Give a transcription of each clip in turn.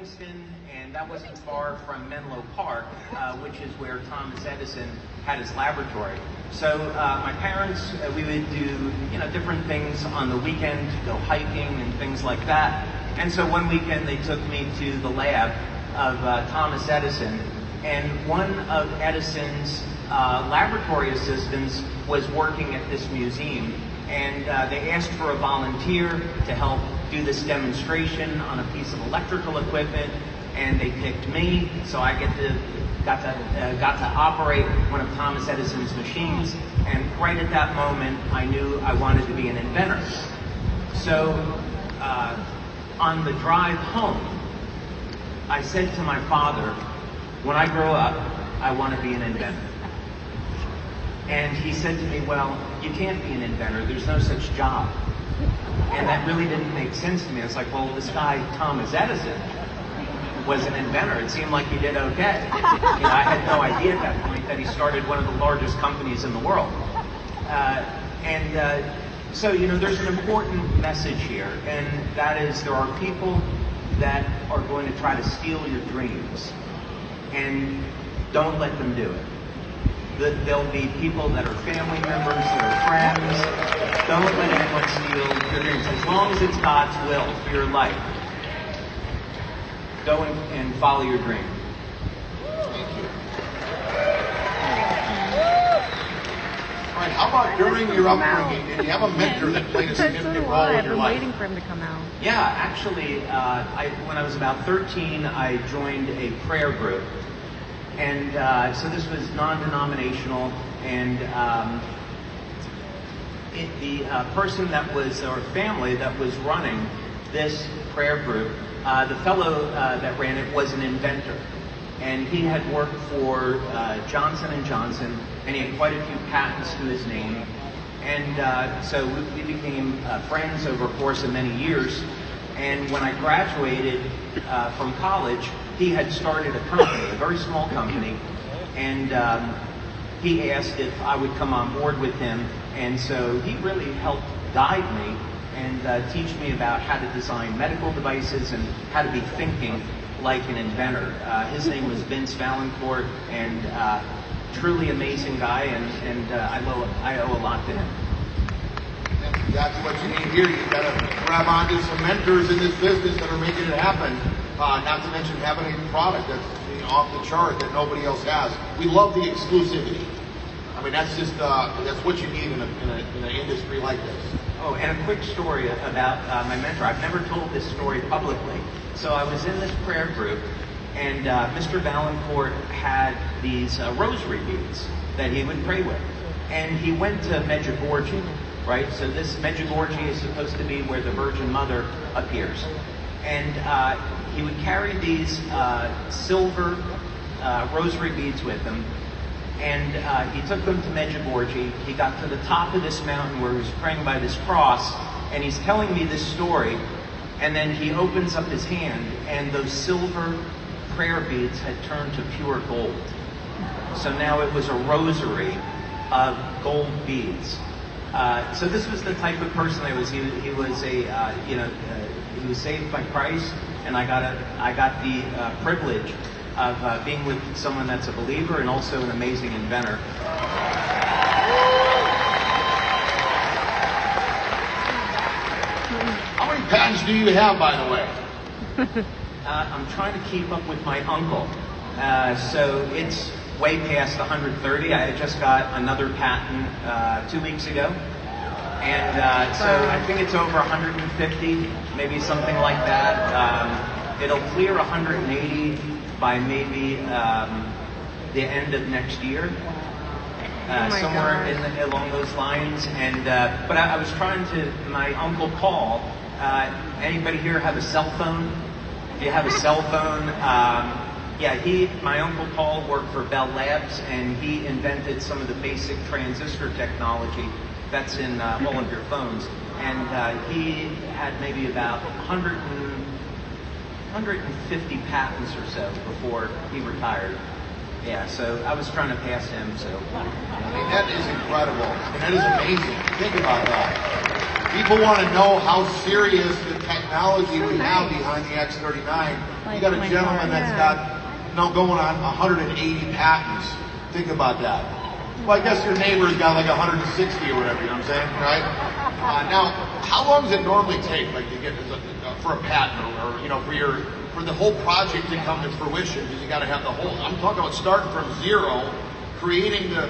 Princeton, and that wasn't far from Menlo Park, which is where Thomas Edison had his laboratory. So my parents, we would do different things on the weekend, go hiking and things like that. And so one weekend they took me to the lab of Thomas Edison, and one of Edison's laboratory assistants was working at this museum, and they asked for a volunteer to help do this demonstration on a piece of electrical equipment, and they picked me, so I got to operate one of Thomas Edison's machines. And right at that moment, I knew I wanted to be an inventor. So on the drive home, I said to my father, when I grow up, I want to be an inventor. And he said to me, well, you can't be an inventor. There's no such job. And that really didn't make sense to me. I was like, well, this guy, Thomas Edison, was an inventor. It seemed like he did okay. I had no idea at that point that he started one of the largest companies in the world. So, there's an important message here, and that is there are people that are going to try to steal your dreams, and don't let them do it. There'll be people that are family members, that are friends. Don't let anyone steal your dreams. As long as it's God's will for your life, go and follow your dream. Thank you. All right, how about during your upbringing, did you have a mentor that played a significant role in your life? I've been waiting for him to come out. Yeah, actually, when I was about 13, I joined a prayer group. And so this was non-denominational, and the person that was, or family that was running this prayer group, the fellow that ran it was an inventor. And he had worked for Johnson & Johnson, and he had quite a few patents to his name. And so we became friends over a course of many years. And when I graduated from college, he had started a company, a very small company, and he asked if I would come on board with him. And so he really helped guide me and teach me about how to design medical devices and how to be thinking like an inventor. His name was Vince Valancourt, and truly amazing guy, and I owe a lot to him. That's what you need here. You've got to grab onto some mentors in this business that are making it happen. Not to mention having a product that's off the chart that nobody else has. We love the exclusivity. I mean, that's just that's what you need in an industry like this. Oh, and a quick story about my mentor. I've never told this story publicly. So I was in this prayer group, and Mr. Valancourt had these rosary beads that he would pray with. And he went to Medjugorje, right? So this Medjugorje is supposed to be where the Virgin Mother appears. And he would carry these silver rosary beads with him. And he took them to Medjugorje. He got to the top of this mountain where he was praying by this cross, and he's telling me this story. And then he opens up his hand, and those silver prayer beads had turned to pure gold. So now it was a rosary of gold beads. So this was the type of person I was. He was a he was saved by Christ, and I got the privilege of being with someone that's a believer and also an amazing inventor. How many patents do you have, by the way? I'm trying to keep up with my uncle. So it's way past 130. I just got another patent 2 weeks ago. And so I think it's over 150, maybe something like that. It'll clear 180 by maybe the end of next year. Somewhere along those lines. And but I was trying to, my uncle Paul, anybody here have a cell phone? If you have a cell phone, my Uncle Paul worked for Bell Labs, and he invented some of the basic transistor technology that's in all of your phones. And he had maybe about 150 patents or so before he retired. Yeah, so I was trying to pass him, so. I mean, that is incredible. And that is amazing. Think about that. people want to know how serious the technology we have behind the X39. You got a gentleman that's got going on 180 patents. Think about that. Well, I guess your neighbor's got like 160 or whatever, you know what I'm saying, right? Now, how long does it normally take, like, to get for a patent, or you know, for the whole project to come to fruition? Because you got to have the whole. I'm talking about starting from zero, creating the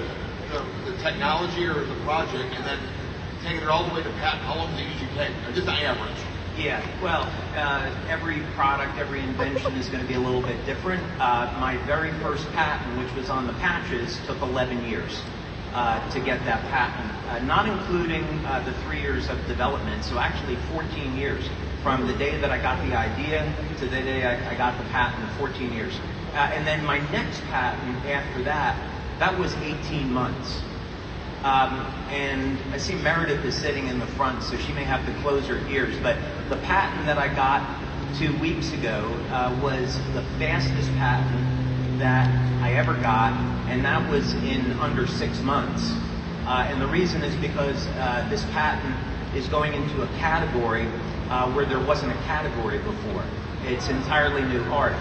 technology or the project, and then taking it all the way to patent. How long does it usually take? Just an average. Yeah, well, every product, every invention is going to be a little bit different. My very first patent, which was on the patches, took 11 years to get that patent, not including the 3 years of development, so actually 14 years. From the day that I got the idea to the day I got the patent, 14 years. And then my next patent after that was 18 months. And I see Meredith is sitting in the front, so she may have to close her ears. But the patent that I got 2 weeks ago was the fastest patent that I ever got, and that was in under 6 months. And the reason is because this patent is going into a category where there wasn't a category before. It's entirely new art.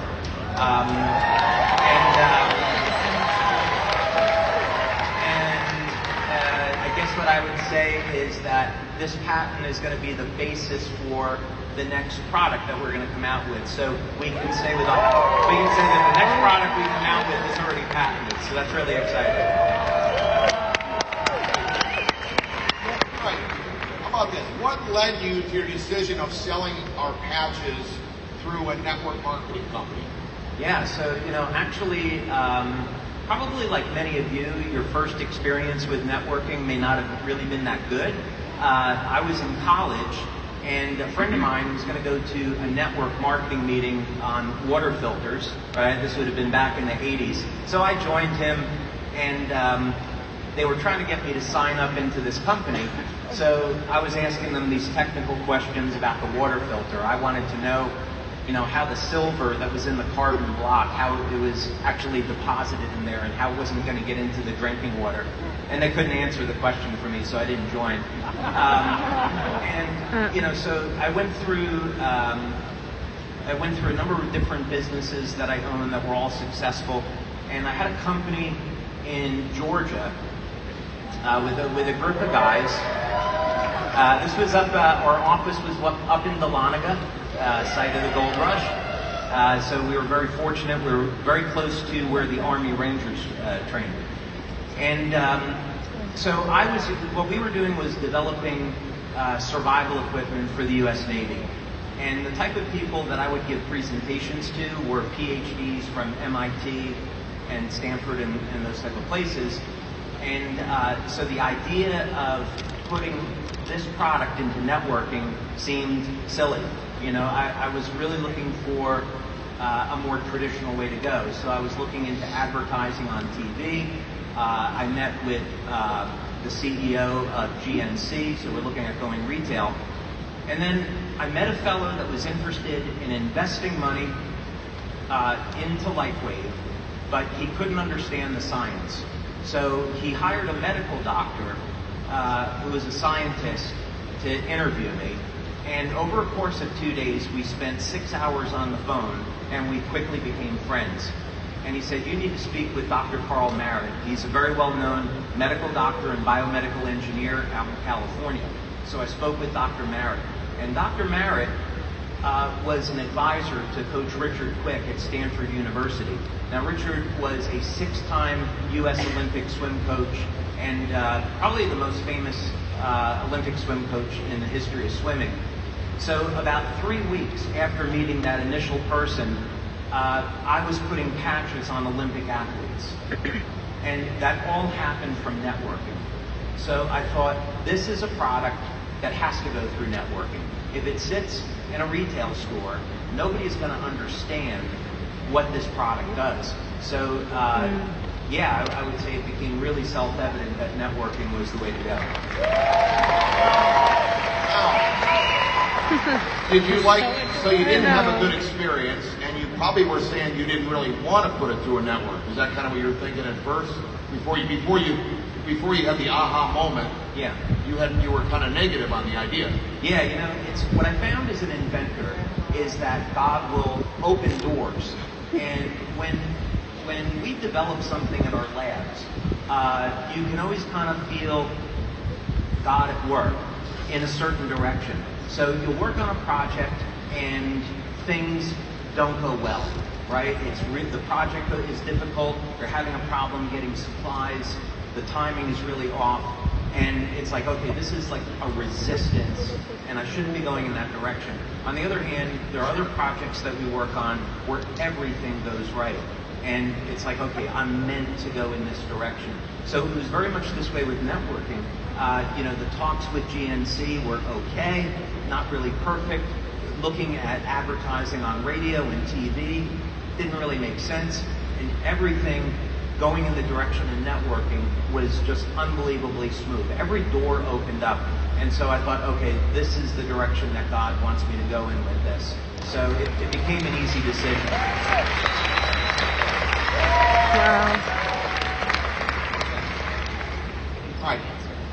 I guess what I would say is that this patent is going to be the basis for the next product that we're going to come out with. So we can say that the next product we come out with is already patented. So that's really exciting. Right. How about this? What led you to your decision of selling our patches through a network marketing company? Yeah. So actually. Probably like many of you, your first experience with networking may not have really been that good. I was in college, and a friend of mine was going to go to a network marketing meeting on water filters, right? This would have been back in the 80s. So I joined him, and they were trying to get me to sign up into this company. So I was asking them these technical questions about the water filter. I wanted to know how the silver that was in the carbon block, how it was actually deposited in there, and how it wasn't going to get into the drinking water. And they couldn't answer the question for me, so I didn't join. So I went through a number of different businesses that I owned that were all successful, and I had a company in Georgia with a group of guys. This was our office was up in Dahlonega. Site of the gold rush. So we were very fortunate. We were very close to where the Army Rangers trained. And so what we were doing was developing survival equipment for the U.S. Navy. And the type of people that I would give presentations to were PhDs from MIT and Stanford and those type of places. And so the idea of putting this product into networking seemed silly. I was really looking for a more traditional way to go. So I was looking into advertising on TV. I met with the CEO of GNC, so we're looking at going retail. And then I met a fellow that was interested in investing money into LifeWave, but he couldn't understand the science. So he hired a medical doctor who was a scientist to interview me. And over a course of 2 days, we spent 6 hours on the phone, and we quickly became friends. And he said, you need to speak with Dr. Carl Merritt. He's a very well-known medical doctor and biomedical engineer out in California. So I spoke with Dr. Merritt. And Dr. Merritt was an advisor to Coach Richard Quick at Stanford University. Now, Richard was a 6-time U.S. Olympic swim coach and probably the most famous Olympic swim coach in the history of swimming. So about 3 weeks after meeting that initial person, I was putting patches on Olympic athletes. And that all happened from networking. So I thought, this is a product that has to go through networking. If it sits in a retail store, nobody is going to understand what this product does. So I would say it became really self-evident that networking was the way to go. Did you so you didn't have a good experience, and you probably were saying you didn't really want to put it through a network. Is that kind of what you were thinking at first? Before before you had the aha moment, Yeah. you were kind of negative on the idea. Yeah, it's what I found as an inventor is that God will open doors. And when we develop something in our labs, you can always kind of feel God at work in a certain direction. So you'll work on a project and things don't go well, right? The project is difficult. You're having a problem getting supplies. The timing is really off. And it's like, okay, this is like a resistance, and I shouldn't be going in that direction. On the other hand, there are other projects that we work on where everything goes right. And it's like, okay, I'm meant to go in this direction. So it was very much this way with networking. The talks with GNC were okay, not really perfect. Looking at advertising on radio and TV didn't really make sense. And everything going in the direction of networking was just unbelievably smooth. Every door opened up. And so I thought, okay, this is the direction that God wants me to go in with this. So it became an easy decision. Wow. All right,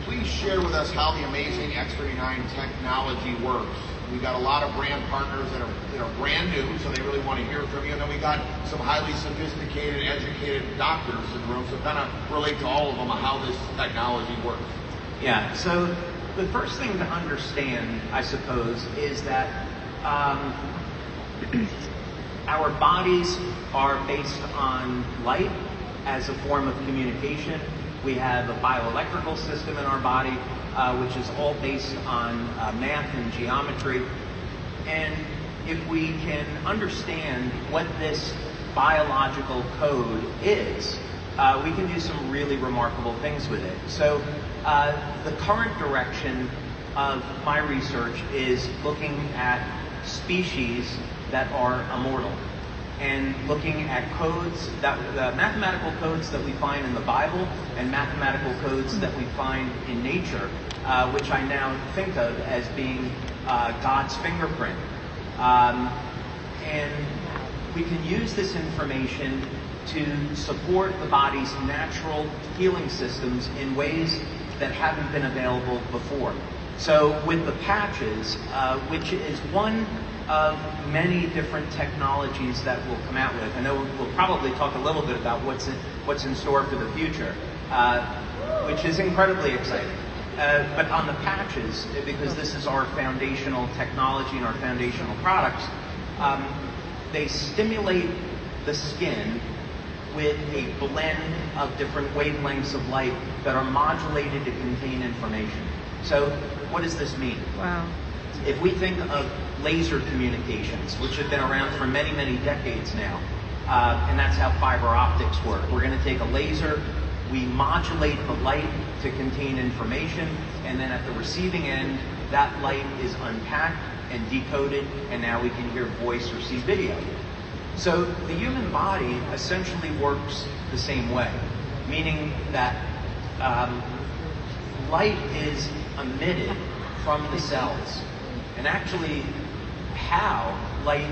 please share with us how the amazing X39 technology works. We got a lot of brand partners that are brand new, so they really want to hear from you. And then we got some highly sophisticated, educated doctors in the room, so kind of relate to all of them on how this technology works. Yeah, so the first thing to understand, I suppose, is that our bodies are based on light as a form of communication. We have a bioelectrical system in our body, which is all based on math and geometry. And if we can understand what this biological code is, we can do some really remarkable things with it. So the current direction of my research is looking at species that are immortal, and looking at codes, mathematical codes that we find in the Bible and mathematical codes that we find in nature, which I now think of as being God's fingerprint. And we can use this information to support the body's natural healing systems in ways that haven't been available before. So with the patches, which is one of many different technologies that we'll come out with. I know we'll probably talk a little bit about what's in store for the future, which is incredibly exciting. But on the patches, because this is our foundational technology and our foundational products, they stimulate the skin with a blend of different wavelengths of light that are modulated to contain information. So what does this mean? Wow. If we think of laser communications, which have been around for many, many decades now, and that's how fiber optics work. We're going to take a laser, we modulate the light to contain information, and then at the receiving end, that light is unpacked and decoded, and now we can hear voice or see video. So the human body essentially works the same way, meaning that light is emitted from the cells. And actually, how light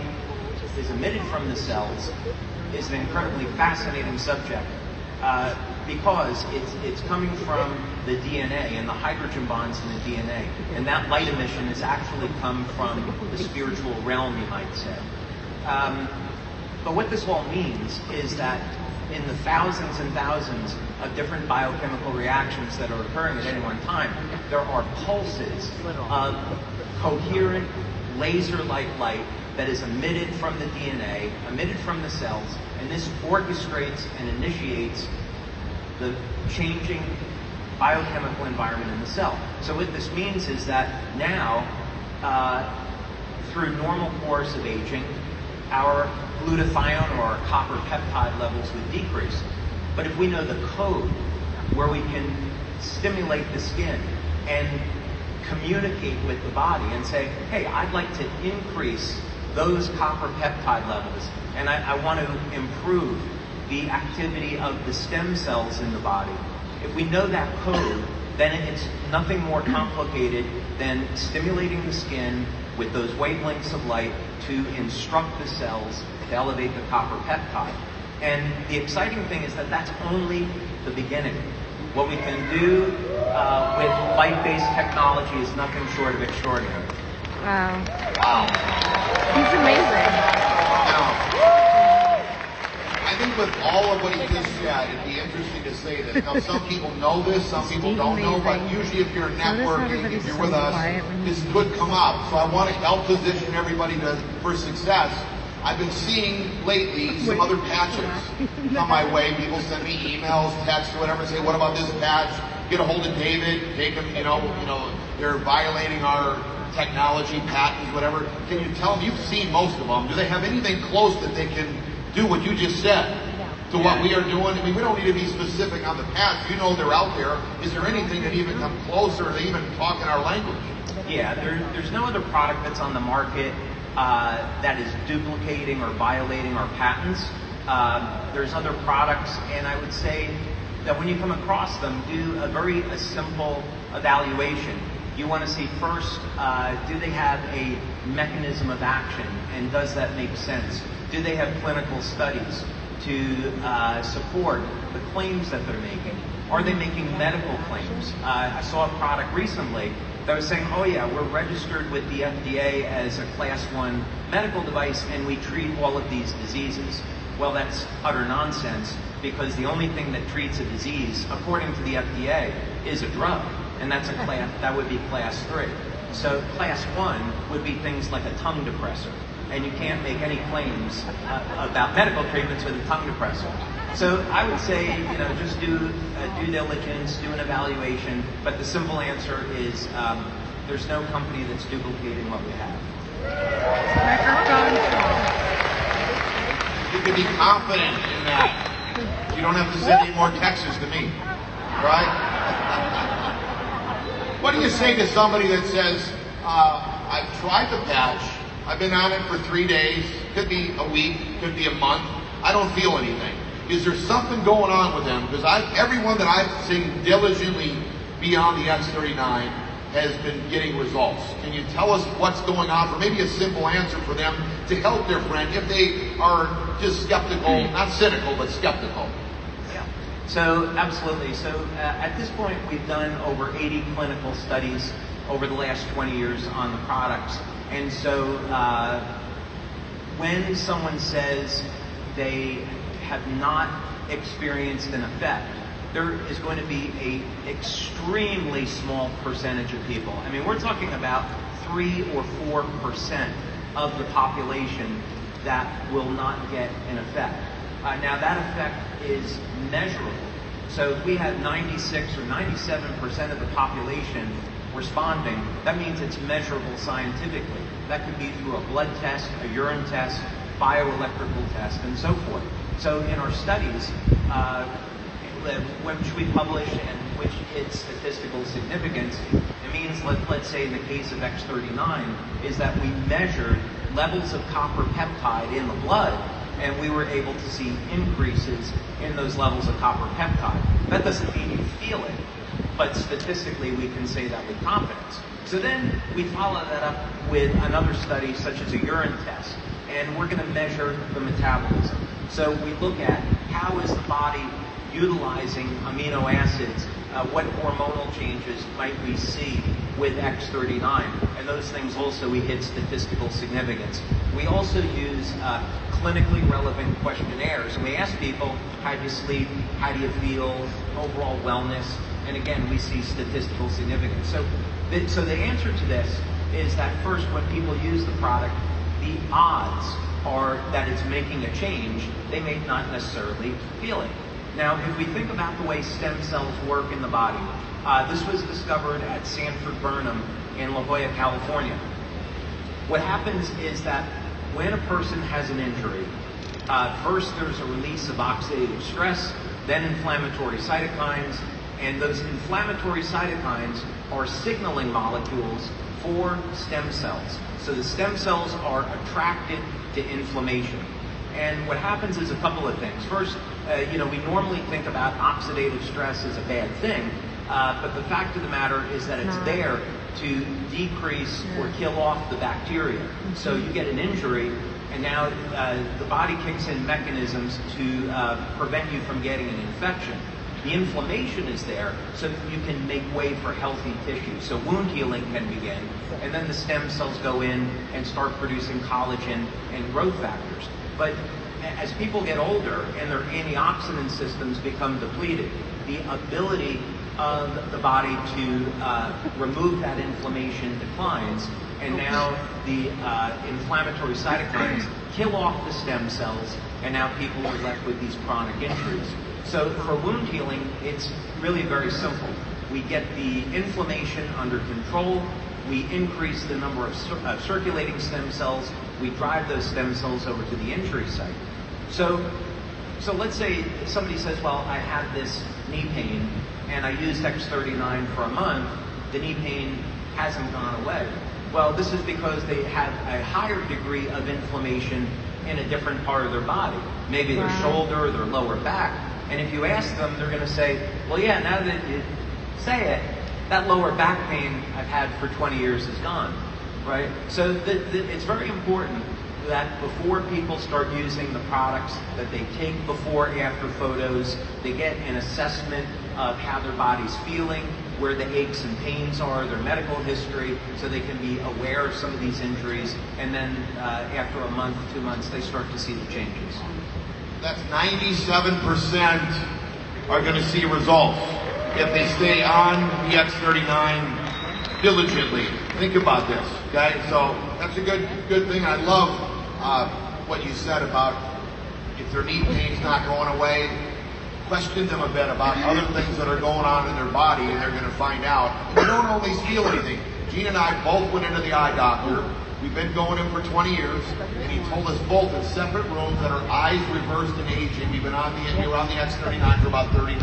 is emitted from the cells is an incredibly fascinating subject, because it's coming from the DNA and the hydrogen bonds in the DNA. And that light emission has actually come from the spiritual realm, you might say. But what this all means is that in the thousands and thousands of different biochemical reactions that are occurring at any one time, there are pulses of coherent laser-like light that is emitted from the DNA, emitted from the cells, and this orchestrates and initiates the changing biochemical environment in the cell. So what this means is that now, through normal course of aging, our glutathione or our copper peptide levels would decrease. But if we know the code where we can stimulate the skin and communicate with the body and say, hey, I'd like to increase those copper peptide levels, and I want to improve the activity of the stem cells in the body. If we know that code, then it's nothing more complicated than stimulating the skin with those wavelengths of light to instruct the cells to elevate the copper peptide. And the exciting thing is that that's only the beginning. What we can do with light-based technology is nothing short of extraordinary. Wow. Wow. He's amazing. Now, I think with all of what he just said, it'd be interesting to say this. Now, some people know this, some people don't know, but usually if you're networking, if you're with us, this could come up. So I want to help position everybody for success. I've been seeing lately some other patches come my way. People send me emails, texts, whatever, say, what about this patch? Get a hold of David, take them, they're violating our technology, patents, whatever. Can you tell them, you've seen most of them, do they have anything close that they can do what you just said to what we are doing? I mean, we don't need to be specific on the patch. You know they're out there. Is there anything that even come closer, or they even talk in our language? Yeah, there's no other product that's on the market that is duplicating or violating our patents. There's other products, and I would say that when you come across them, do a simple evaluation. You want to see first, do they have a mechanism of action, and does that make sense? Do they have clinical studies to support the claims that they're making? Are they making medical claims? I saw a product recently that was saying, oh yeah, we're registered with the FDA as a Class 1 medical device and we treat all of these diseases. Well, that's utter nonsense, because the only thing that treats a disease, according to the FDA, is a drug, and that's a class, that would be Class 3. So Class 1 would be things like a tongue depressor, and you can't make any claims about medical treatments with a tongue depressor. So I would say, just do due diligence, do an evaluation, but the simple answer is there's no company that's duplicating what we have. You can be confident in that. You don't have to send any more texts to me, right? What do you say to somebody that says, I've tried the patch, I've been on it for 3 days, could be a week, could be a month, I don't feel anything. Is there something going on with them? Because everyone that I've seen diligently be on the X39 has been getting results. Can you tell us what's going on, or maybe a simple answer for them to help their friend if they are just skeptical, not cynical, but skeptical? Yeah. So, absolutely. So, at this point, we've done over 80 clinical studies over the last 20 years on the products. And so, when someone says they have not experienced an effect, there is going to be an extremely small percentage of people. I mean, we're talking about 3 or 4% of the population that will not get an effect. Now, that effect is measurable. So if we have 96 or 97% of the population responding, that means it's measurable scientifically. That could be through a blood test, a urine test, bioelectrical test, and so forth. So in our studies, which we publish and which hits statistical significance, it means, let's say in the case of X39, is that we measured levels of copper peptide in the blood, and we were able to see increases in those levels of copper peptide. That doesn't mean you feel it, but statistically we can say that with confidence. So then we follow that up with another study, such as a urine test, and we're going to measure the metabolism. So we look at how is the body utilizing amino acids, what hormonal changes might we see with X39, and those things also we hit statistical significance. We also use clinically relevant questionnaires, and we ask people, how do you sleep, how do you feel, overall wellness, and again, we see statistical significance. So the answer to this is that first, when people use the product, the odds are that it's making a change. They may not necessarily feel it. Now, if we think about the way stem cells work in the body, this was discovered at Sanford Burnham in La Jolla, California. What happens is that when a person has an injury, first there's a release of oxidative stress, then inflammatory cytokines, and those inflammatory cytokines are signaling molecules for stem cells. So the stem cells are attracted to inflammation. And what happens is a couple of things. First, we normally think about oxidative stress as a bad thing, but the fact of the matter is that it's there to decrease or kill off the bacteria. So you get an injury, and now the body kicks in mechanisms to prevent you from getting an infection. The inflammation is there so you can make way for healthy tissue. So wound healing can begin, and then the stem cells go in and start producing collagen and growth factors. But as people get older and their antioxidant systems become depleted, the ability of the body to remove that inflammation declines, and now the inflammatory cytokines kill off the stem cells, and now people are left with these chronic injuries. So for wound healing, it's really very simple. We get the inflammation under control, we increase the number of circulating stem cells, we drive those stem cells over to the injury site. So let's say somebody says, well, I have this knee pain, and I used X39 for a month, the knee pain hasn't gone away. Well, this is because they have a higher degree of inflammation in a different part of their body, maybe their shoulder or their lower back. And if you ask them, they're going to say, well, yeah, now that you say it, that lower back pain I've had for 20 years is gone, right? So it's very important that before people start using the products, that they take before and after photos, they get an assessment of how their body's feeling, where the aches and pains are, their medical history, so they can be aware of some of these injuries, and then after a month, 2 months, they start to see the changes. That's 97% are going to see results if they stay on the X39 diligently. Think about this, okay? So that's a good thing. I love what you said about if their knee pain's not going away, question them a bit about other things that are going on in their body, and they're going to find out. And they don't always feel anything. Gene and I both went into the eye doctor. We've been going in for 20 years, and he told us both in separate rooms that our eyes reversed in aging. We were on the X39 for about 3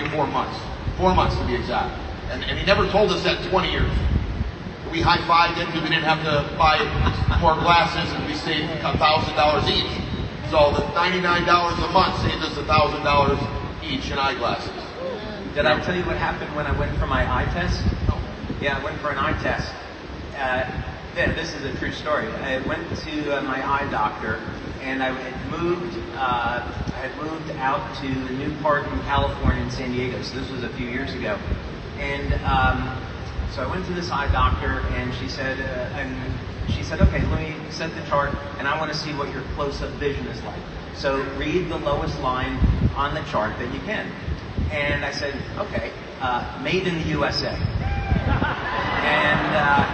or 4 months. 4 months to be exact. And he never told us that in 20 years. We high-fived it because we didn't have to buy more glasses, and we saved $1,000 each. So the $99 a month saved us $1,000 each in eyeglasses. Did I tell you what happened when I went for my eye test? No. Yeah, I went for an eye test. Yeah, this is a true story. I went to my eye doctor, and I had moved out to a new part in California in San Diego. So this was a few years ago, and so I went to this eye doctor, and she said, okay, let me set the chart, and I want to see what your close-up vision is like. So read the lowest line on the chart that you can. And I said, okay, made in the USA. And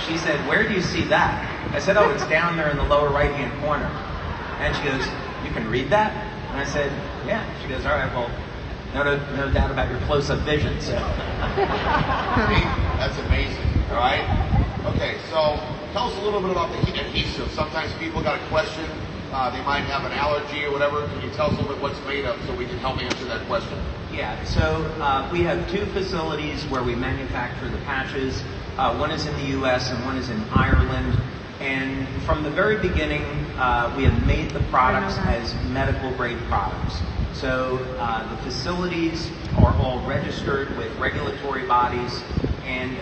she said, where do you see that? I said, oh, it's down there in the lower right-hand corner. And she goes, you can read that? And I said, yeah. She goes, all right, well, no doubt about your close-up vision. So. See, that's amazing, all right? Okay, so tell us a little bit about the adhesive. Sometimes people got a question. They might have an allergy or whatever. Can you tell us a little bit what's made of so we can help answer that question? Yeah, so we have 2 facilities where we manufacture the patches. One is in the U.S. and one is in Ireland. And from the very beginning, we have made the products as medical grade products. So the facilities are all registered with regulatory bodies, and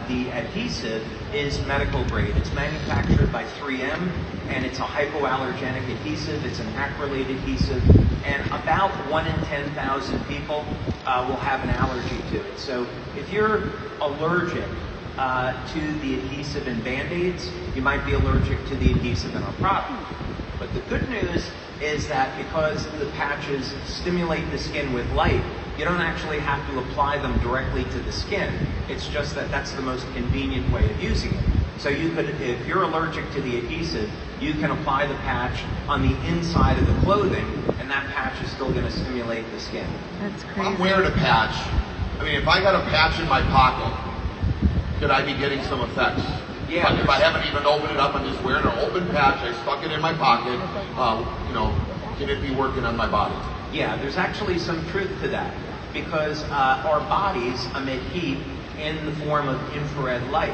the adhesive is medical grade. It's manufactured by 3M, and it's a hypoallergenic adhesive. It's an acrylate adhesive, and about 1 in 10,000 people will have an allergy to it. So if you're allergic to the adhesive in Band-Aids, you might be allergic to the adhesive in our product. But the good news is that because the patches stimulate the skin with light, you don't actually have to apply them directly to the skin. It's just that that's the most convenient way of using it. So you could, if you're allergic to the adhesive, you can apply the patch on the inside of the clothing, and that patch is still going to stimulate the skin. That's crazy. If I'm wearing a patch, I mean, if I got a patch in my pocket, could I be getting some effects? Yeah. If I haven't even opened it up, I'm just wearing an open patch, I stuck it in my pocket, can it be working on my body? Yeah, there's actually some truth to that, because our bodies emit heat in the form of infrared light.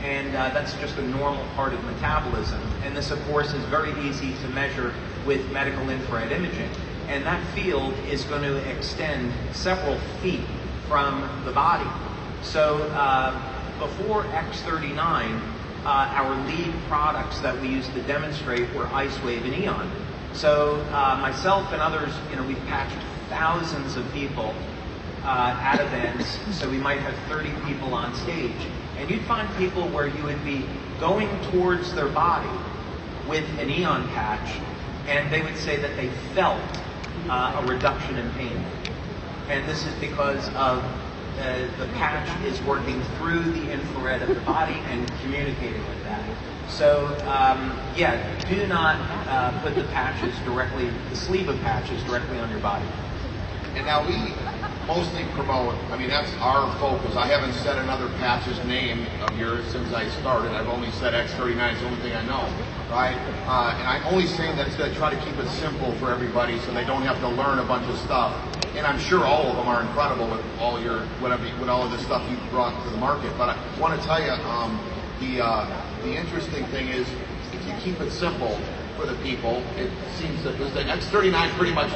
And that's just a normal part of metabolism. And this, of course, is very easy to measure with medical infrared imaging. And that field is going to extend several feet from the body. So before X39, our lead products that we used to demonstrate were Ice Wave and Eon. So myself and others, we've patched thousands of people at events. So we might have 30 people on stage. And you'd find people where you would be going towards their body with an Eon patch, and they would say that they felt a reduction in pain. And this is because of the patch is working through the infrared of the body and communicating with that. So, do not put the sleeve of patches directly on your body. And now we mostly promote, that's our focus. I haven't said another patch's name of yours since I started. I've only said X39, it's the only thing I know, right? And I'm only saying that to try to keep it simple for everybody so they don't have to learn a bunch of stuff. And I'm sure all of them are incredible with all of the stuff you've brought to the market. But I want to tell you, the interesting thing is, if you keep it simple for the people, it seems that the X39 pretty much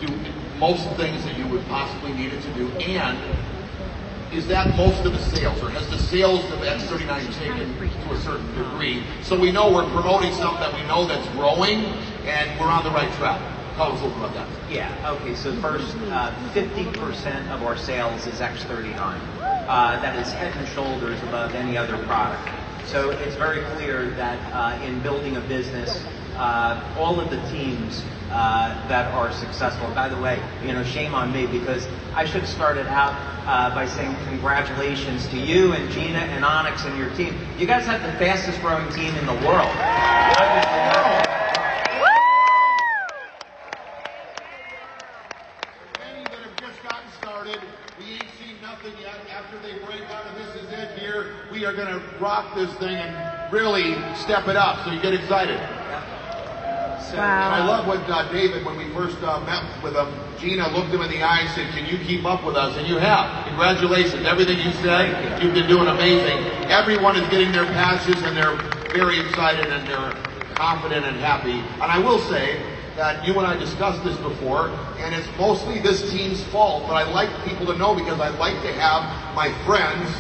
do most things that you would possibly need it to do. And is that most of the sales, or has the sales of X39 taken to a certain degree? So we know we're promoting something that we know that's growing, and we're on the right track. Tell us a little about that. Yeah, okay, so first, 50% of our sales is X39. That is head and shoulders above any other product. So it's very clear that in building a business, all of the teams that are successful, by the way, shame on me, because I should have started out by saying congratulations to you and Gina and Onyx and your team. You guys have the fastest growing team in the world. Many that have just gotten started, we ain't seen nothing yet. After they break out of this is it here, we are going to rock this thing and really step it up, so you get excited. Wow. And I love what David, when we first met with him, Gina looked him in the eye and said, "Can you keep up with us?" And you have. Congratulations. Everything you said, you've been doing amazing. Everyone is getting their patches, and they're very excited, and they're confident and happy. And I will say that you and I discussed this before, and it's mostly this team's fault, but I like people to know, because I like to have my friends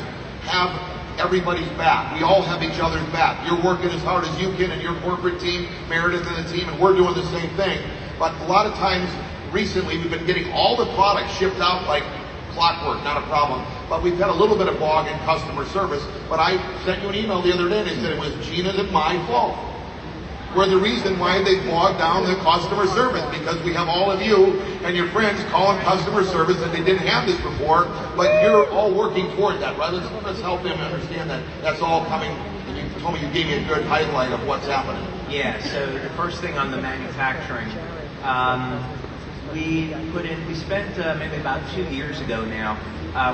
have everybody's back. We all have each other's back. You're working as hard as you can in your corporate team, Meredith and the team, and we're doing the same thing. But a lot of times recently we've been getting all the products shipped out like clockwork, not a problem. But we've had a little bit of bog in customer service. But I sent you an email the other day and I said it was Gina's and my fault. We're the reason why they bogged down the customer service, because we have all of you and your friends calling customer service and they didn't have this before, but you're all working toward that, right? Let's help them understand that that's all coming. And you told me you gave me a good highlight of what's happening. Yeah, so the first thing on the manufacturing, we spent maybe about 2 years ago now,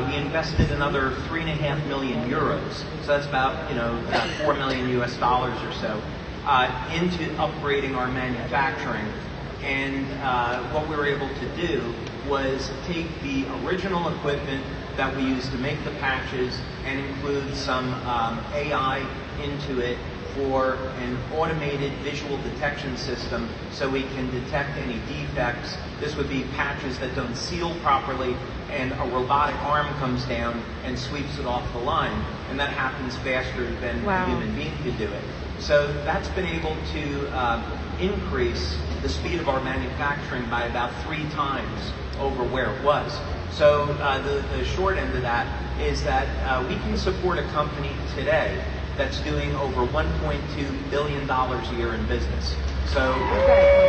we invested another 3.5 million euros. So that's about, $4 million US dollars or so. Into upgrading our manufacturing, and what we were able to do was take the original equipment that we used to make the patches and include some AI into it for an automated visual detection system, so we can detect any defects. This would be patches that don't seal properly, and a robotic arm comes down and sweeps it off the line, and that happens faster than a human being could do it. So that's been able to increase the speed of our manufacturing by about 3 times over where it was. So the short end of that is that we can support a company today that's doing over $1.2 billion a year in business. So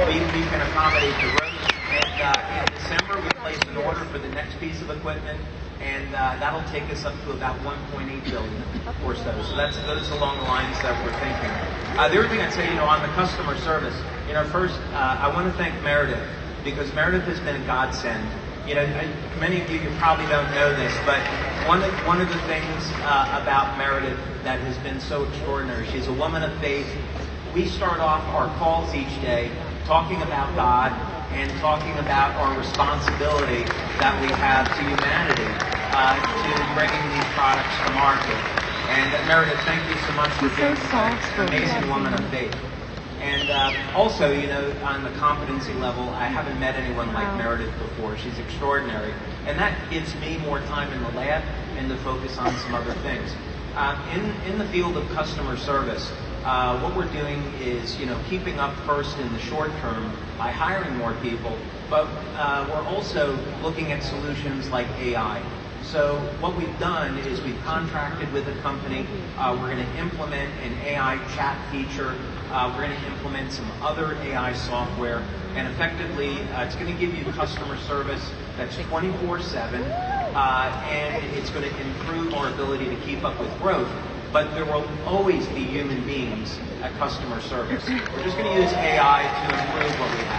we can accommodate the growth. And in December, we placed an order for the next piece of equipment, and that'll take us up to about 1.8 billion or so. So those along the lines that we're thinking. The other thing I'd say, on the customer service, first I want to thank Meredith, because Meredith has been a godsend. Many of you probably don't know this, but one of the things about Meredith that has been so extraordinary, she's a woman of faith. We start off our calls each day talking about God and talking about our responsibility that we have to humanity to bringing these products to market. And Meredith, thank you so much for being an amazing woman of faith. And also, on the competency level, I haven't met anyone like Meredith before. She's extraordinary. And that gives me more time in the lab and to focus on some other things. In the field of customer service, what we're doing is, keeping up first in the short term by hiring more people, but we're also looking at solutions like AI. So what we've done is we've contracted with a company. We're going to implement an AI chat feature. We're going to implement some other AI software, and effectively it's going to give you customer service that's 24/7, and it's going to improve our ability to keep up with growth. But there will always be human beings at customer service. We're just going to use AI to improve what we have.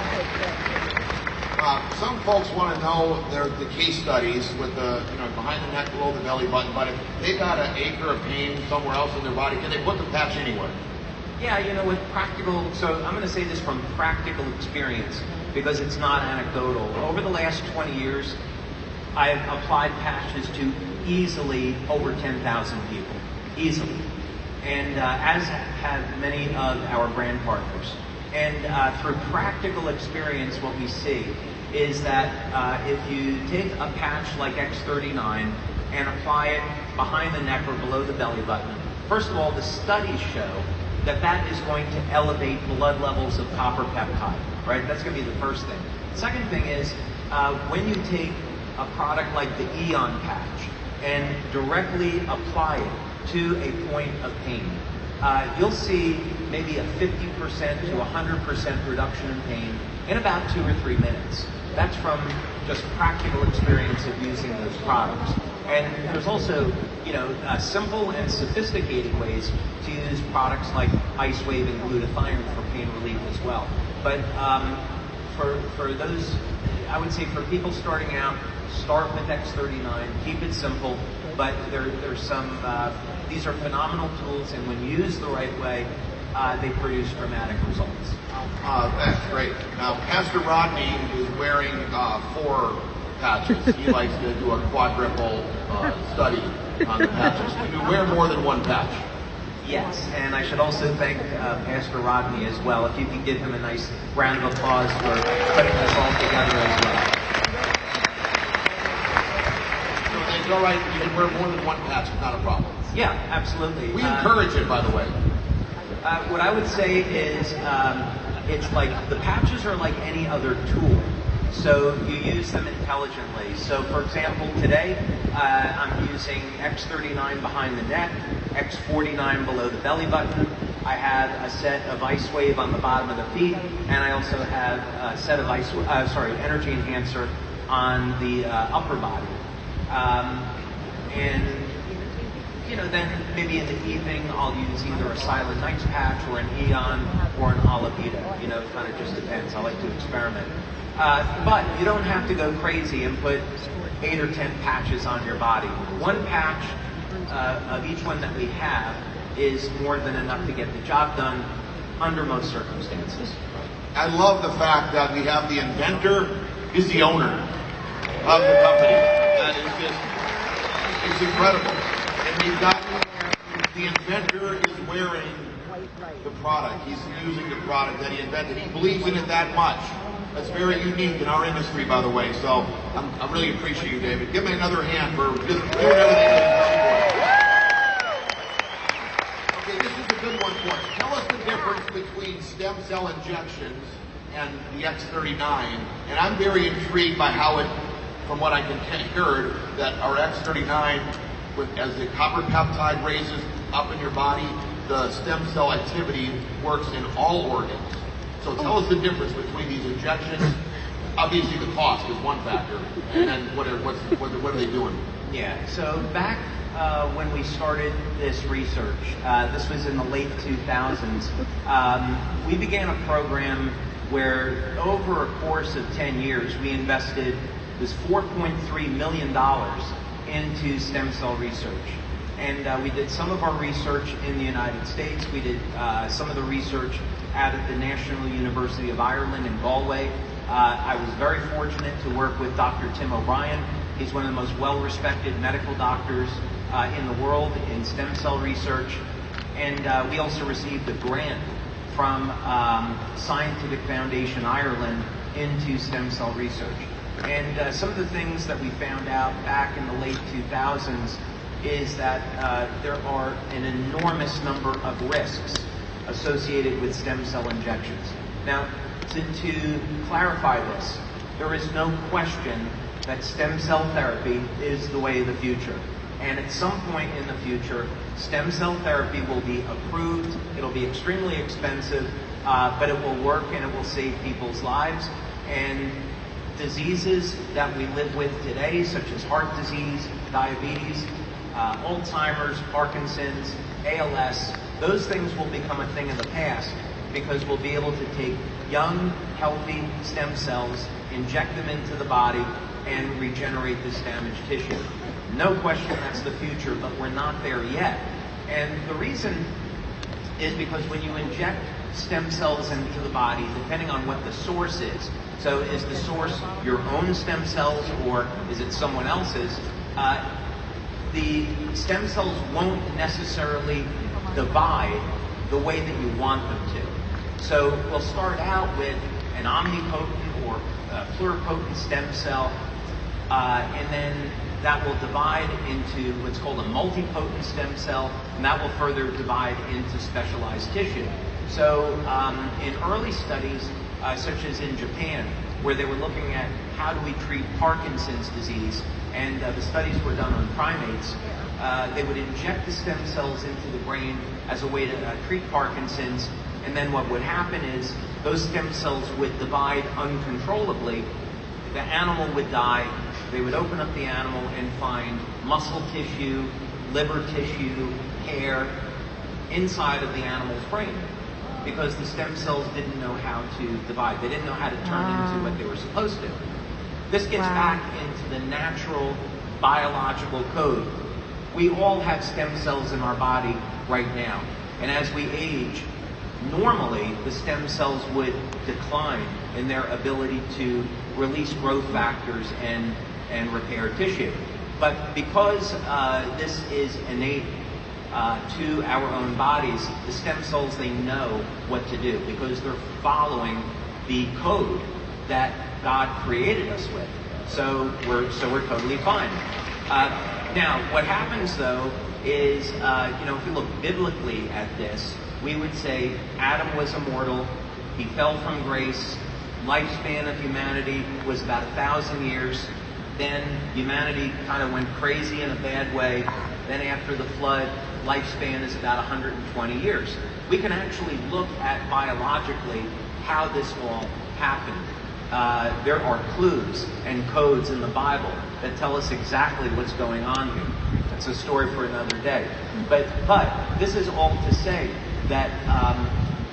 Some folks want to know the case studies with the behind the neck, below the belly button. But if they've got an acre of pain somewhere else in their body, can they put the patch anywhere? Yeah, with practical. So I'm going to say this from practical experience because it's not anecdotal. Over the last 20 years, I've applied patches to easily over 10,000 people, easily, and as have many of our brand partners. And through practical experience, what we see is that if you take a patch like X39 and apply it behind the neck or below the belly button, first of all, the studies show that is going to elevate blood levels of copper peptide, right? That's going to be the first thing. Second thing is when you take a product like the Eon patch and directly apply it to a point of pain, you'll see maybe a 50% to 100% reduction in pain in about 2 or 3 minutes. That's from just practical experience of using those products. And there's also, simple and sophisticated ways to use products like ice wave and glutathione for pain relief as well. But for those, I would say for people starting out, start with X39, keep it simple, but there's some, these are phenomenal tools, and when used the right way, they produce dramatic results. That's great. Now, Pastor Rodney is wearing 4 patches. He likes to do a quadruple study on the patches. Can you wear more than 1 patch? Yes, and I should also thank Pastor Rodney as well. If you can give him a nice round of applause for putting this all together as well. So it's all right, you can wear more than 1 patch, it's not a problem. Yeah, absolutely. We encourage it, by the way. What I would say is it's like the patches are like any other tool. So you use them intelligently. So for example, today I'm using X39 behind the neck, X49 below the belly button. I have a set of ice wave on the bottom of the feet, and I also have a set of energy enhancer on the upper body. Then maybe in the evening I'll use either a Silent Nights patch or an Eon or an Alavita. It kind of just depends. I like to experiment. But you don't have to go crazy and put 8 or 10 patches on your body. 1 patch of each one that we have is more than enough to get the job done under most circumstances. I love the fact that we have the inventor is the owner of the company. That is just, it's incredible. And we've got the inventor is wearing the product. He's using the product that he invented. He believes in it that much. That's very unique in our industry, by the way. So I really appreciate you, David. Give me another hand for just doing everything that he's done for us. Okay, this is a good one for us. Tell us the difference between stem cell injections and the X39. And I'm very intrigued by how it, from what I can hear, that our X39, as the copper peptide raises up in your body, the stem cell activity works in all organs. So tell us the difference between these injections. Obviously, the cost is one factor, and then what are they doing? Yeah. So back when we started this research, this was in the late 2000s. We began a program where, over a course of 10 years, we invested was $4.3 million into stem cell research. And we did some of our research in the United States. We did some of the research out at the National University of Ireland in Galway. I was very fortunate to work with Dr. Tim O'Brien. He's one of the most well-respected medical doctors in the world in stem cell research. And we also received a grant from Scientific Foundation Ireland into stem cell research. And some of the things that we found out back in the late 2000s is that there are an enormous number of risks associated with stem cell injections. Now, to clarify this, there is no question that stem cell therapy is the way of the future. And at some point in the future, stem cell therapy will be approved. It'll be extremely expensive, but it will work and it will save people's lives. And diseases that we live with today, such as heart disease, diabetes, Alzheimer's, Parkinson's, ALS, those things will become a thing of the past because we'll be able to take young, healthy stem cells, inject them into the body, and regenerate this damaged tissue. No question that's the future, but we're not there yet. And the reason is because when you inject stem cells into the body, depending on what the source is, so is the source your own stem cells or is it someone else's, the stem cells won't necessarily divide the way that you want them to. So we'll start out with an omnipotent or pluripotent stem cell, and then that will divide into what's called a multipotent stem cell, and that will further divide into specialized tissue. So in early studies, such as in Japan, where they were looking at how do we treat Parkinson's disease, and the studies were done on primates, they would inject the stem cells into the brain as a way to treat Parkinson's, and then what would happen is those stem cells would divide uncontrollably. The animal would die. They would open up the animal and find muscle tissue, liver tissue, hair inside of the animal's brain because the stem cells didn't know how to divide. They didn't know how to turn into what they were supposed to. This gets back into the natural biological code. We all have stem cells in our body right now. And as we age, normally the stem cells would decline in their ability to release growth factors and repair tissue. But because this is innate to our own bodies, the stem cells, they know what to do because they're following the code that God created us with. So we're totally fine. Now, what happens though is, if you look biblically at this, we would say Adam was immortal, he fell from grace, lifespan of humanity was about 1,000 years, then humanity kind of went crazy in a bad way, then after the flood, lifespan is about 120 years. We can actually look at biologically how this all happened. There are clues and codes in the Bible that tell us exactly what's going on here. That's a story for another day. But this is all to say that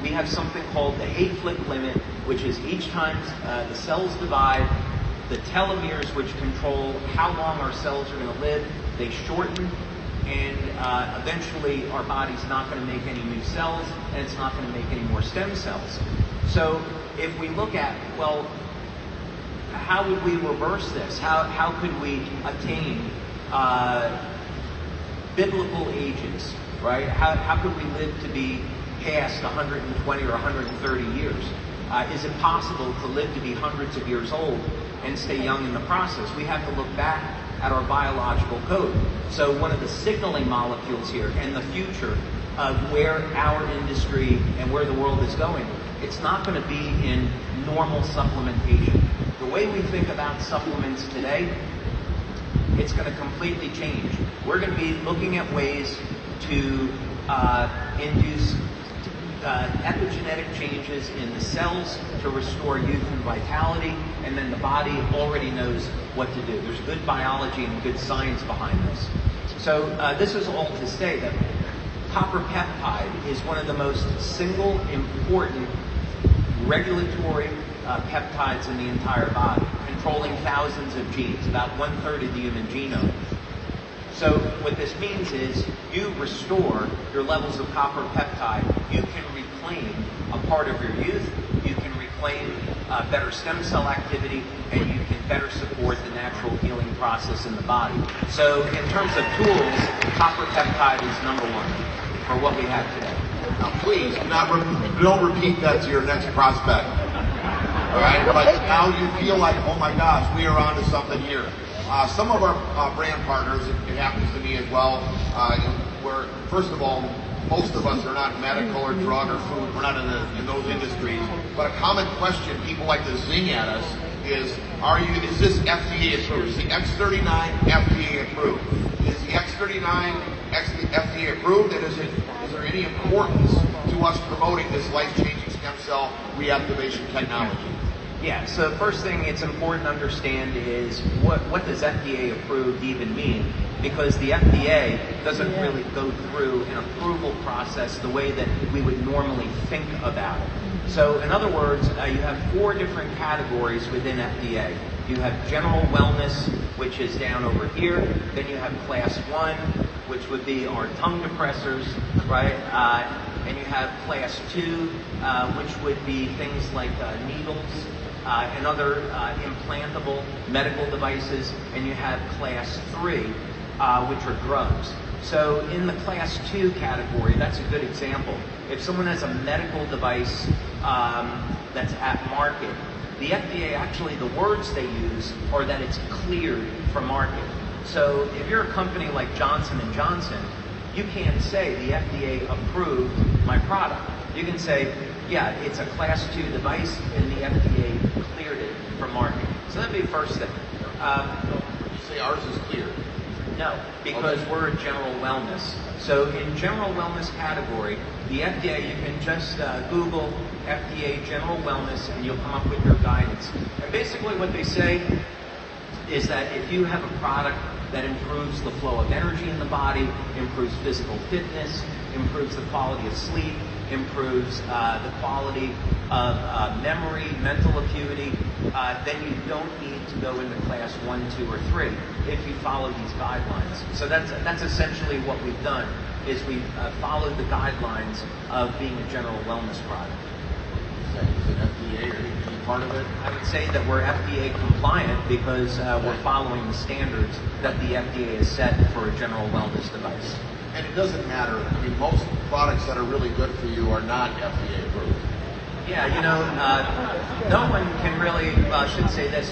we have something called the Hayflick limit, which is each time the cells divide, the telomeres which control how long our cells are going to live, they shorten, and eventually our body's not going to make any new cells, and it's not going to make any more stem cells. So if we look at, well, how would we reverse this? How could we attain biblical ages, right? How could we live to be past 120 or 130 years? Is it possible to live to be hundreds of years old and stay young in the process? We have to look back at our biological code. So one of the signaling molecules here and the future of where our industry and where the world is going, it's not going to be in normal supplementation. The way we think about supplements today, it's going to completely change. We're going to be looking at ways to induce epigenetic changes in the cells to restore youth and vitality, and then the body already knows what to do. There's good biology and good science behind this. So this is all to say that copper peptide is one of the most single important regulatory peptides in the entire body, controlling thousands of genes, about 1/3 of the human genome. So what this means is you restore your levels of copper peptide. You can reclaim a part of your youth. You can reclaim better stem cell activity, and you can better support the natural healing process in the body. So in terms of tools, copper peptide is number one for what we have today. Now please, don't repeat that to your next prospect. All right? But now you feel like, oh my gosh, we are onto something here. Some of our brand partners, it happens to me as well, where, first of all, most of us are not medical or drug or food. We're not in those industries. But a common question people like to zing at us is this FDA approved? Is the X39 FDA approved? Is the X39 FDA approved? And is there any importance to us promoting this life-changing stem cell reactivation technology? Yeah, so first thing it's important to understand is what does FDA approved even mean? Because the FDA doesn't really go through an approval process the way that we would normally think about it. So in other words, you have 4 different categories within FDA. You have general wellness, which is down over here. Then you have class 1, which would be our tongue depressors, right? And you have class 2, which would be things like needles, and other implantable medical devices, and you have class 3, which are drugs. So in the class 2 category, that's a good example. If someone has a medical device that's at market, the FDA, actually the words they use are that it's cleared for market. So if you're a company like Johnson & Johnson, you can't say the FDA approved my product. You can say, yeah, it's a class 2 device and the FDA cleared it for market. So that'd be the first thing. You say ours is cleared? No, because we're a general wellness. So in general wellness category, the FDA, you can just Google FDA general wellness and you'll come up with your guidance. And basically what they say is that if you have a product that improves the flow of energy in the body, improves physical fitness, improves the quality of sleep, improves the quality of memory, mental acuity, then you don't need to go into class 1, 2, or 3 if you follow these guidelines. So that's essentially what we've done, is we've followed the guidelines of being a general wellness product. Is it FDA or any part of it? I would say that we're FDA compliant because we're following the standards that the FDA has set for a general wellness device. And it doesn't matter. I mean, most products that are really good for you are not FDA approved. Yeah, no one can really, well, I should say this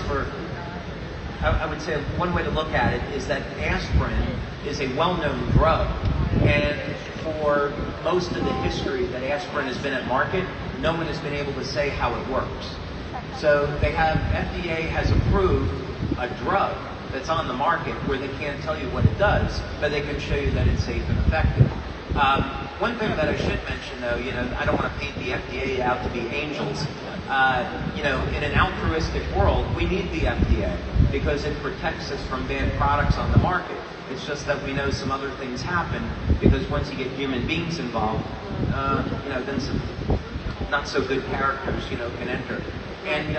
I would say one way to look at it is that aspirin is a well-known drug. And for most of the history that aspirin has been at market, no one has been able to say how it works. So FDA has approved a drug that's on the market where they can't tell you what it does, but they can show you that it's safe and effective. One thing that I should mention, though, I don't want to paint the FDA out to be angels. In an altruistic world, we need the FDA because it protects us from bad products on the market. It's just that we know some other things happen because once you get human beings involved, then some not so good characters, can enter. And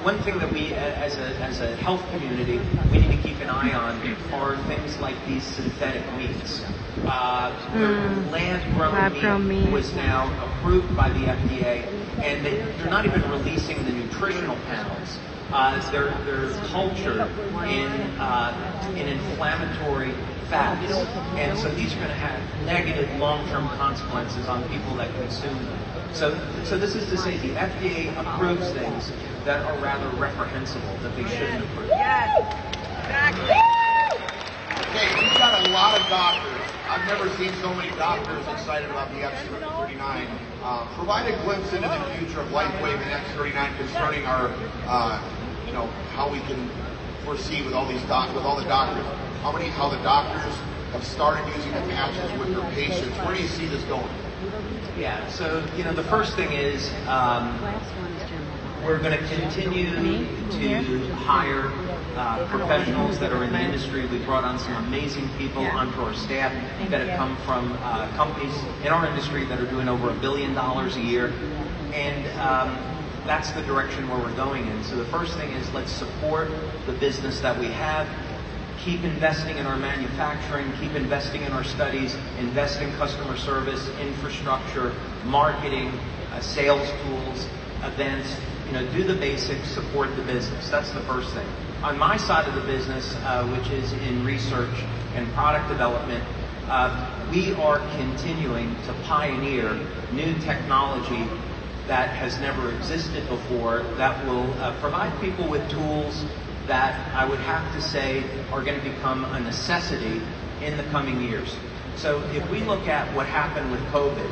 one thing that we, as a health community, we need to keep an eye on are things like these synthetic meats. Lab-grown meat was now approved by the FDA, and they're not even releasing the nutritional panels. They're cultured in inflammatory fats, and so these are going to have negative long-term consequences on people that consume them. So this is to say the FDA approves things that are rather reprehensible, that they shouldn't approve. Yes, exactly. Okay, we've got a lot of doctors. I've never seen so many doctors excited about the X39. Provide a glimpse into the future of LifeWave and X39 concerning our, how we can foresee with all the doctors. How the doctors have started using the patches with their patients. Where do you see this going? Yeah, so, the first thing is we're going to continue to hire professionals that are in the industry. We brought on some amazing people onto our staff that have come from companies in our industry that are doing over $1 billion a year. And that's the direction where we're going in. So the first thing is let's support the business that we have. Keep investing in our manufacturing, keep investing in our studies, invest in customer service, infrastructure, marketing, sales tools, events, do the basics, support the business. That's the first thing. On my side of the business, which is in research and product development, we are continuing to pioneer new technology that has never existed before that will provide people with tools that I would have to say are going to become a necessity in the coming years. So if we look at what happened with COVID,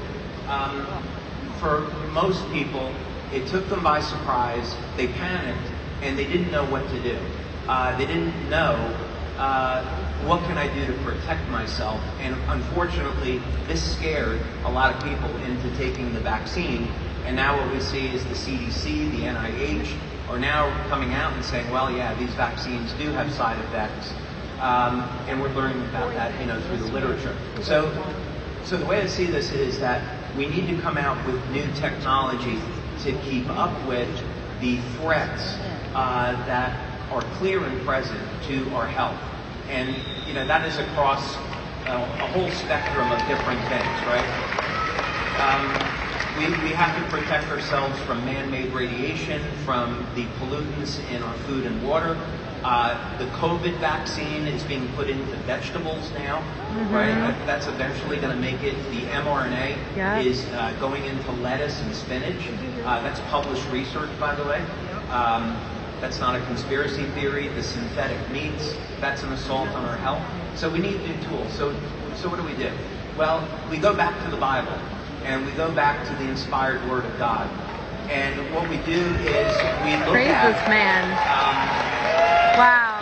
for most people, it took them by surprise, they panicked, and they didn't know what to do. They didn't know, what can I do to protect myself? And unfortunately, this scared a lot of people into taking the vaccine. And now what we see is the CDC, the NIH, are now coming out and saying, well, yeah, these vaccines do have side effects. And we're learning about that, through the literature. So the way I see this is that we need to come out with new technology to keep up with the threats that are clear and present to our health. And, that is across a whole spectrum of different things, right? We have to protect ourselves from man-made radiation, from the pollutants in our food and water. The COVID vaccine is being put into vegetables now, right? That's eventually going to make it. The mRNA is going into lettuce and spinach. That's published research, by the way. That's not a conspiracy theory. The synthetic meats, that's an assault on our health. So we need new tools. So what do? Well, we go back to the Bible, and we go back to the inspired Word of God. And what we do is we look Praise at... this man. Wow.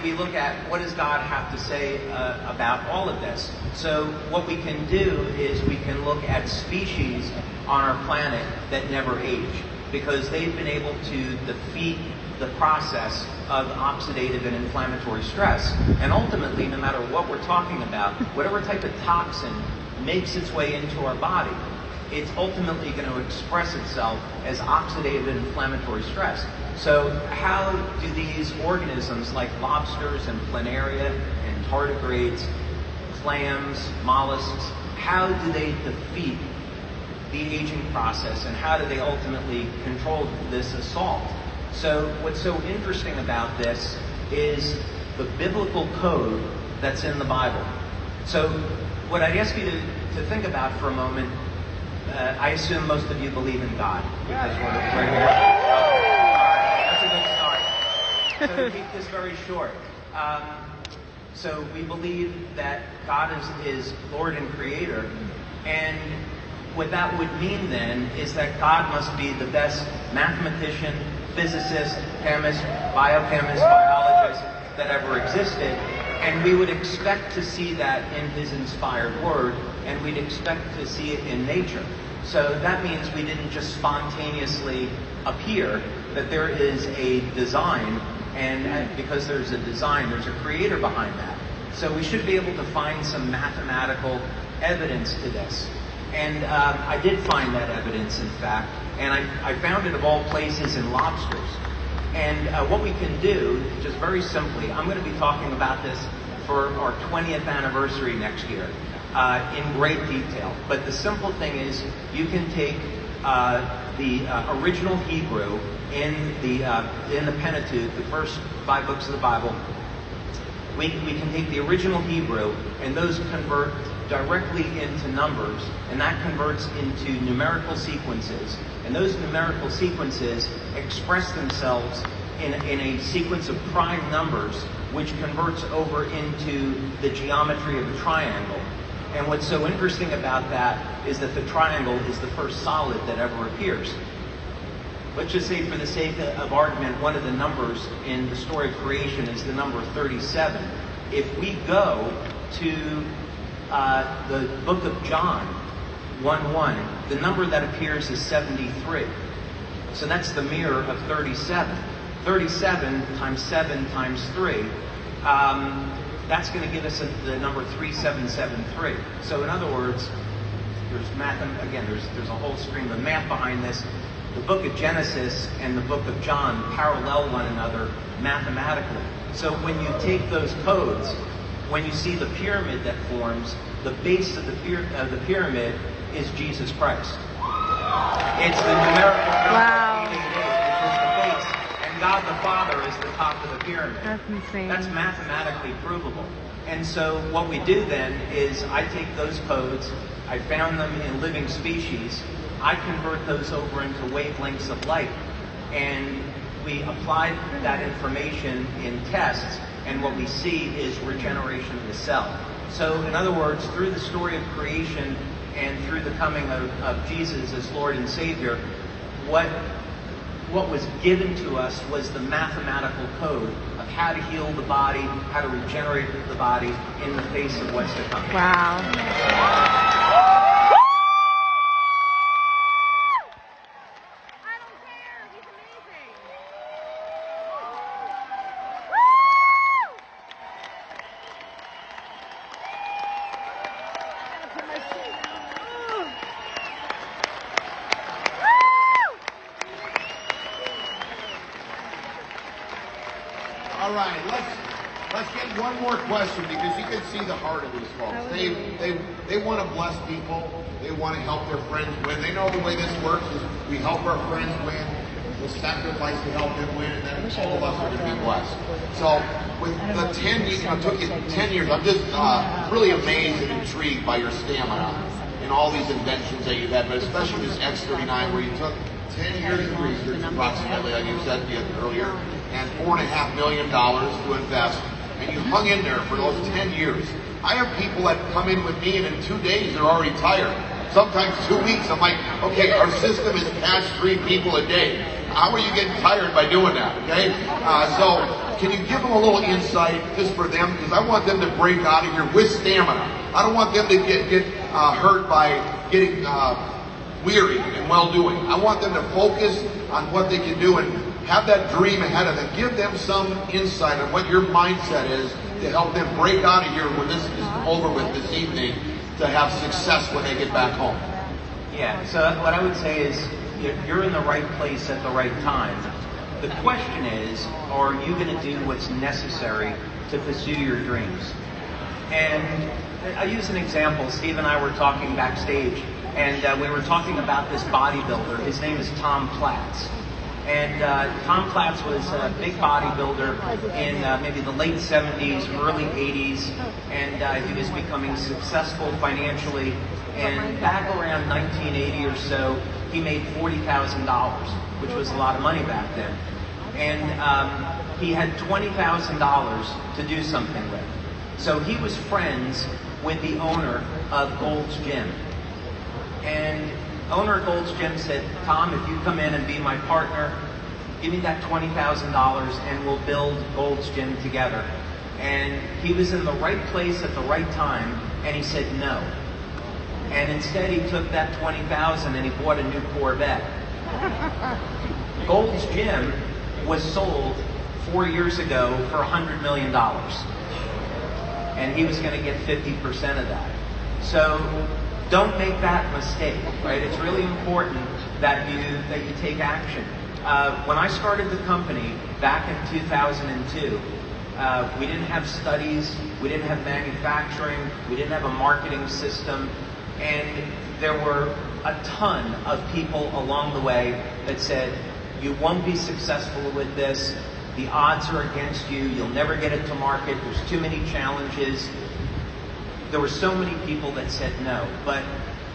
We look at what does God have to say about all of this. So what we can do is we can look at species on our planet that never age, because they've been able to defeat the process of oxidative and inflammatory stress. And ultimately, no matter what we're talking about, whatever type of toxin makes its way into our body, it's ultimately going to express itself as oxidative and inflammatory stress. So how do these organisms like lobsters and planaria and tardigrades, clams, mollusks, how do they defeat the aging process, and how do they ultimately control this assault? So what's so interesting about this is the biblical code that's in the Bible. So what I'd ask you to think about for a moment, I assume most of you believe in God, because we're here. All right, that's a good start. So to keep this very short, so we believe that God is Lord and Creator, and what that would mean then is that God must be the best mathematician, physicist, chemist, biochemist, biologist that ever existed. And we would expect to see that in His inspired Word, and we'd expect to see it in nature. So that means we didn't just spontaneously appear, that there is a design, and because there's a design, there's a creator behind that. So we should be able to find some mathematical evidence to this. And I did find that evidence, in fact, and I found it of all places in lobsters. And what we can do, just very simply, I'm going to be talking about this for our 20th anniversary next year in great detail. But the simple thing is, you can take the original Hebrew in the Pentateuch, the first 5 books of the Bible. We can take the original Hebrew, and those convert directly into numbers, and that converts into numerical sequences. And those numerical sequences express themselves in a sequence of prime numbers, which converts over into the geometry of a triangle. And what's so interesting about that is that the triangle is the first solid that ever appears. Let's just say, for the sake of argument, one of the numbers in the story of creation is the number 37. If we go to the book of John 1:1, the number that appears is 73. So that's the mirror of 37. 37 times 7 times 3, that's going to give us the number 3773. So in other words, there's math, again, there's a whole stream of math behind this. The book of Genesis and the book of John parallel one another mathematically. So when you take those codes, when you see the pyramid that forms, the base of the pyramid is Jesus Christ. It's the numerical number 888, which is the base, and God the Father is the top of the pyramid. That's insane. That's mathematically provable. And so what we do then is I take those codes, I found them in living species, I convert those over into wavelengths of light, and we apply that information in tests, and what we see is regeneration of the cell. So in other words, through the story of creation and through the coming of Jesus as Lord and Savior, what was given to us was the mathematical code of how to heal the body, how to regenerate the body in the face of what's to come. Wow. All right, let's get one more question, because you can see the heart of these folks. They want to bless people. They want to help their friends win. They know the way this works is we help our friends win. We'll sacrifice to help them win, and then all of us are going to be blessed. So with the 10 years, it took you 10 years. I'm just really amazed and intrigued by your stamina and all these inventions that you've had, but especially this X39, where you took 10 years of research, approximately, like you said earlier, and $4.5 million to invest, and you hung in there for those 10 years. I have people that come in with me, and in 2 days they're already tired. Sometimes 2 weeks. I'm like, okay, our system is cash 3 people a day. How are you getting tired by doing that? Okay, so can you give them a little insight just for them, because I want them to break out of here with stamina. I don't want them to get hurt by getting weary and well-doing. I want them to focus on what they can do and have that dream ahead of them. Give them some insight on what your mindset is to help them break out of here when this is over with this evening, to have success when they get back home. Yeah, so what I would say is you're in the right place at the right time. The question is, are you going to do what's necessary to pursue your dreams? And I'll use an example. Steve and I were talking backstage, and we were talking about this bodybuilder. His name is Tom Platz. And Tom Platz was a big bodybuilder in maybe the late 70s, early 80s, and he was becoming successful financially. And back around 1980 or so, he made $40,000, which was a lot of money back then. And he had $20,000 to do something with. So he was friends with the owner of Gold's Gym. And owner of Gold's Gym said, Tom, if you come in and be my partner, give me that $20,000 and we'll build Gold's Gym together. And he was in the right place at the right time, and he said no. And instead he took that $20,000 and he bought a new Corvette. Gold's Gym was sold 4 years ago for $100 million. And he was going to get 50% of that. So don't make that mistake, right? It's really important that you take action. When I started the company back in 2002, we didn't have studies, we didn't have manufacturing, we didn't have a marketing system, and there were a ton of people along the way that said, you won't be successful with this, the odds are against you, you'll never get it to market, there's too many challenges. There were so many people that said no, but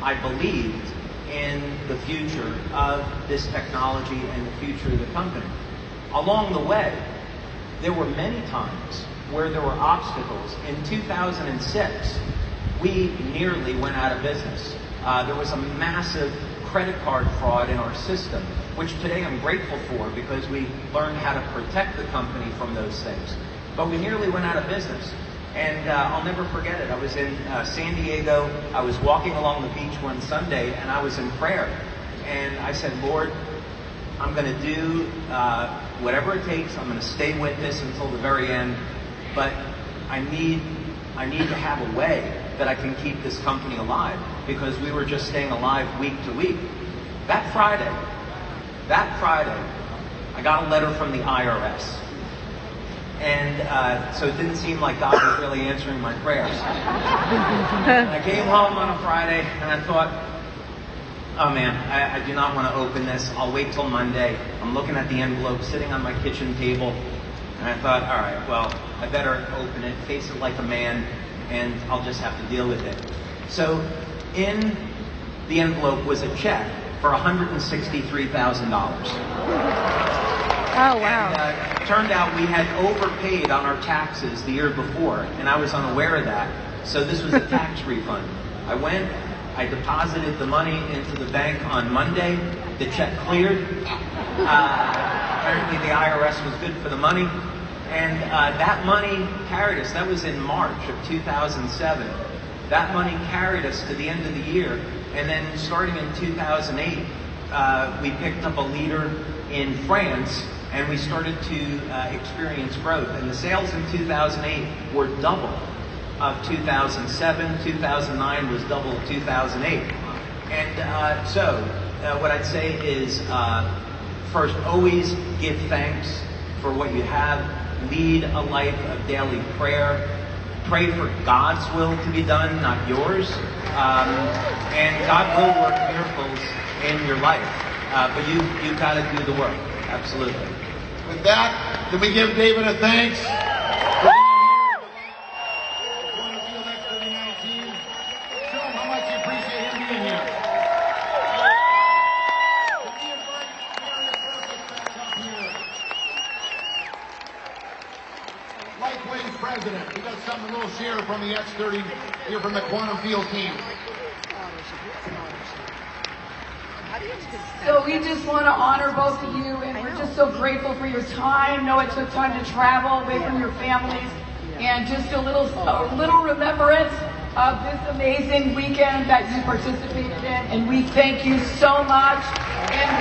I believed in the future of this technology and the future of the company. Along the way, there were many times where there were obstacles. In 2006, we nearly went out of business. There was a massive credit card fraud in our system, which today I'm grateful for because we learned how to protect the company from those things. But we nearly went out of business. And I'll never forget it. I was in San Diego. I was walking along the beach one Sunday, and I was in prayer. And I said, Lord, I'm going to do whatever it takes. I'm going to stay with this until the very end. But I need to have a way that I can keep this company alive, because we were just staying alive week to week. That Friday, I got a letter from the IRS. And so it didn't seem like God was really answering my prayers. I came home on a Friday, and I thought, oh man, I do not want to open this. I'll wait till Monday. I'm looking at the envelope sitting on my kitchen table, and I thought, all right, well, I better open it, face it like a man, and I'll just have to deal with it. So in the envelope was a check for $163,000. Oh, wow. And turned out we had overpaid on our taxes the year before, and I was unaware of that. So this was a tax refund. I went, I deposited the money into the bank on Monday. The check cleared. Apparently the IRS was good for the money. And that money carried us. That was in March of 2007. That money carried us to the end of the year. And then starting in 2008, we picked up a leader in France, and we started to experience growth. And the sales in 2008 were double of 2007. 2009 was double of 2008. And so what I'd say is, first, always give thanks for what you have. Lead a life of daily prayer. Pray for God's will to be done, not yours. And God will work miracles in your life. But you've got to do the work. Absolutely. With that, can we give David a thanks? For being here. Show him how much you appreciate him being here. Lifewave's president. We got something a little share from the X30 here from the Quantum Field team. So we just want to honor both of you, and we're just so grateful for your time. Know it took time to travel away from your families, and just a little remembrance of this amazing weekend that you participated in. And we thank you so much. And